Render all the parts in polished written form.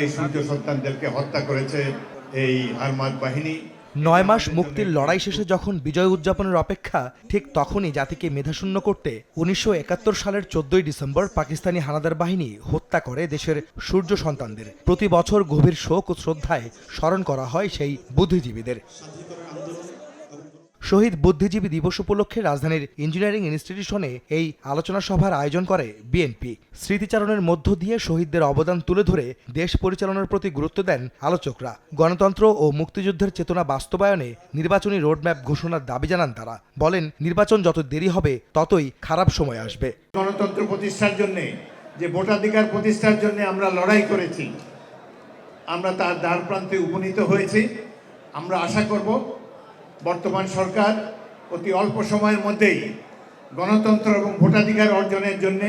এই সূর্য সন্তানদেরকে হত্যা করেছে এই হারমাত বাহিনী। ৯ মাস মুক্তির লড়াই শেষে যখন বিজয় উদযাপনের অপেক্ষা, ঠিক তখনই জাতিকে মেধাশূন্য করতে ১৯৭১ সালের ১৪ই ডিসেম্বর পাকিস্তানি হানাদার বাহিনী হত্যা করে দেশের সূর্য সন্তানদের। প্রতি বছর গভীর শোক ও শ্রদ্ধায় স্মরণ করা হয় সেই বুদ্ধিজীবীদের। শহীদ বুদ্ধিজীবী দিবস উপলক্ষে রাজধানীর ইঞ্জিনিয়ারিং ইনস্টিটিউশনে এই আলোচনা সভার আয়োজন করে বিএনপি। স্মৃতিচারণের মধ্য দিয়ে শহীদদের অবদান তুলে ধরে দেশ পরিচালনার প্রতি গুরুত্ব দেন আলোচকরা। গণতন্ত্র ও মুক্তিযুদ্ধের চেতনা বাস্তবায়নে নির্বাচনী রোডম্যাপ ঘোষণার দাবি জানান তারা। বলেন, নির্বাচন যত দেরি হবে ততই খারাপ সময় আসবে। গণতন্ত্র প্রতিষ্ঠার জন্য, যে ভোটাধিকার প্রতিষ্ঠার জন্য আমরা লড়াই করেছি, আমরা তার দ্বার প্রান্তে উপনীত হয়েছি। আমরা আশা করব বর্তমান সরকার অতি অল্প সময়ের মধ্যেই গণতন্ত্র এবং ভোটাধিকার অর্জনের জন্য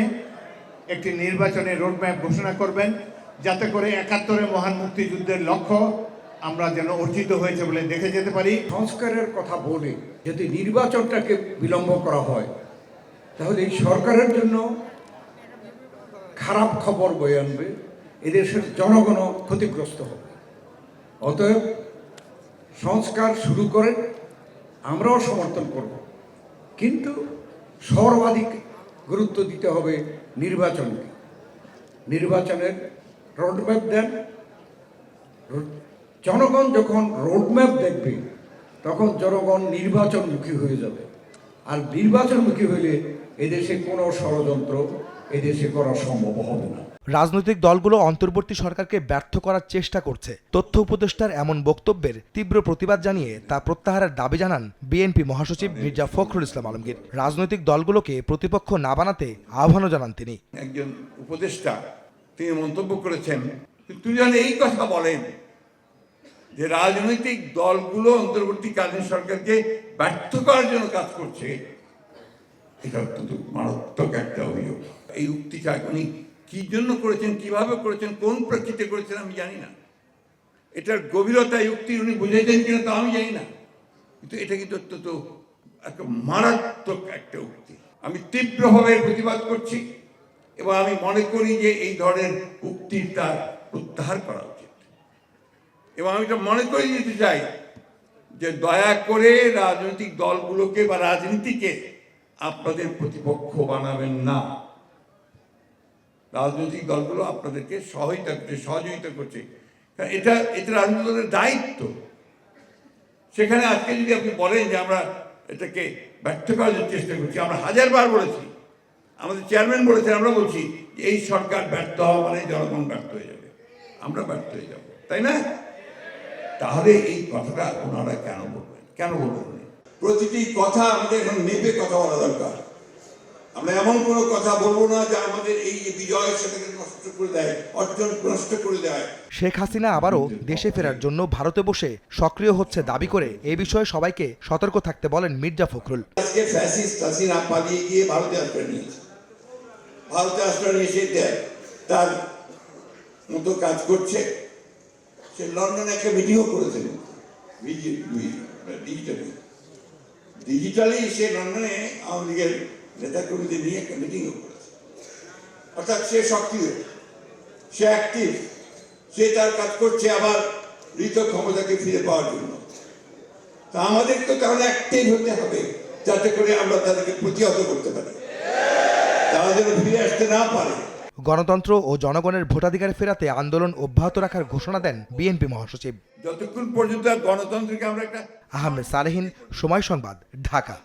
একটি নির্বাচনের রোডম্যাপ ঘোষণা করবেন, যাতে করে ৭১ মহান মুক্তিযুদ্ধের লক্ষ্য আমরা যেন অর্জিত হয়েছে বলে দেখে যেতে পারি। সংস্কারের কথা বলে যদি নির্বাচনটাকে বিলম্ব করা হয়, তাহলে এই সরকারের জন্য খারাপ খবর বয়ে আনবে, এদেশের জনগণও ক্ষতিগ্রস্ত হবে। অতএব সংস্কার শুরু করে আমরাও সমর্থন করব, কিন্তু সর্বাধিক গুরুত্ব দিতে হবে নির্বাচনকে। নির্বাচনের রোডম্যাপ দেন। জনগণ যখন রোডম্যাপ দেখবে, তখন জনগণ নির্বাচনমুখী হয়ে যাবে। আর নির্বাচনমুখী হইলে এদেশে কোনো ষড়যন্ত্র এদেশে করা সম্ভব হবে না। রাজনৈতিক দলগুলো অন্তর্বর্তী সরকারকে ব্যর্থ করার চেষ্টা করছে। তথ্য উপদেষ্টার এমন বক্তব্যের তীব্র প্রতিবাদ জানিয়ে তা প্রত্যাহারের দাবি জানান বিএনপি মহাসচিব মির্জা ফখরুল ইসলাম আলমগীর। রাজনৈতিক দলগুলোকে প্রতিপক্ষ না বানাতে আহ্বানও জানান তিনি। একজন উপদেষ্টা তিনি মন্তব্য করেছেন, তিনি যেন এই কথা বলেন যে রাজনৈতিক দলগুলো অন্তর্বর্তীকালীন সরকারকে ব্যর্থ করার জন্য কাজ করছে। এটা অত্যন্ত মারাত্মক একটা অভিযোগ। এই উক্তিটা উনি কি জন্য করেছেন, কিভাবে করেছেন, কোন প্রেক্ষিতে করেছেন আমি জানি না। এটার গভীরতা উক্তি উনি বুঝাইতেন কিনা তা আমি জানি না, কিন্তু এটা কিন্তু অত্যন্ত একটা মারাত্মক একটা উক্তি। আমি তীব্রভাবে প্রতিবাদ করছি এবং আমি মনে করি যে এই ধরনের উক্তির তার প্রত্যাহার করা উচিত। এবং আমি এটা মনে করে দিতে চাই যে দয়া করে রাজনৈতিক দলগুলোকে বা রাজনীতিকে আপনাদের প্রতিপক্ষ বানাবেন না। রাজনৈতিক দলগুলো আপনাদেরকে সহযোগিতা করছে, কারণ এটা রাজনৈতিক দলের দায়িত্ব। সেখানে আজকে যদি আপনি বলেন যে আমরা এটাকে ব্যর্থ করার চেষ্টা করছি, আমরা হাজারবার বলেছি, আমাদের চেয়ারম্যান বলেছেন, আমরা বলছি যে এই সরকার ব্যর্থ হওয়া মানে জনগণ ব্যর্থ হয়ে যাবে, আমরা ব্যর্থ হয়ে যাব, তাই না? তাহলে এই কথাটা ওনারা কেন বলবেন? প্রতিটি কথা আমাদের এখন মেপে কথা বলা দরকার। আমরা এমন কোনো কথা বলবো না যে আমাদের এই বিজয় সেটাকে নষ্ট করে দেয়, অর্জন নষ্ট করে দেয়। শেখ হাসিনা আবারও দেশে ফেরার জন্য ভারতে বসে সক্রিয় হচ্ছে দাবি করে এ বিষয়ে সবাইকে সতর্ক থাকতে বলেন মির্জা ফখরুল। আজকে ফ্যাসিস্ট হাসিনা পালিয়ে গিয়ে ভারতে আশ্রয় নিয়েছে। ভারতে আশ্রয় নিয়ে সে তার মতো কাজ করছে। সে লন্ডনে একটা মিটিংও করেছে ডিজিটালি সে লন্ডনে আওয়ামী লীগের নেতাকর্মীদের নিয়ে একটা মিটিংও করেছে। অর্থাৎ সে সক্রিয়, সে অ্যাক্টিভ, সে তার কাজ করছে আবার ঋত ক্ষমতাকে ফিরে পাওয়ার জন্য। তা আমাদেরকে তাহলে অ্যাক্টিভ হতে হবে, যাতে করে আমরা তাদেরকে প্রতিহত করতে পারি, তারা যেন ফিরে আসতে না পারে। গণতন্ত্র ও জনগণের ভোটাধিকার ফেরাতে আন্দোলন অব্যাহত রাখার ঘোষণা দেন বিএনপি মহাসচিব। যতক্ষণ পর্যন্ত গণতন্ত্রকে আমরা একটা আহমেদ সালেহীন, সময় সংবাদ, ঢাকা।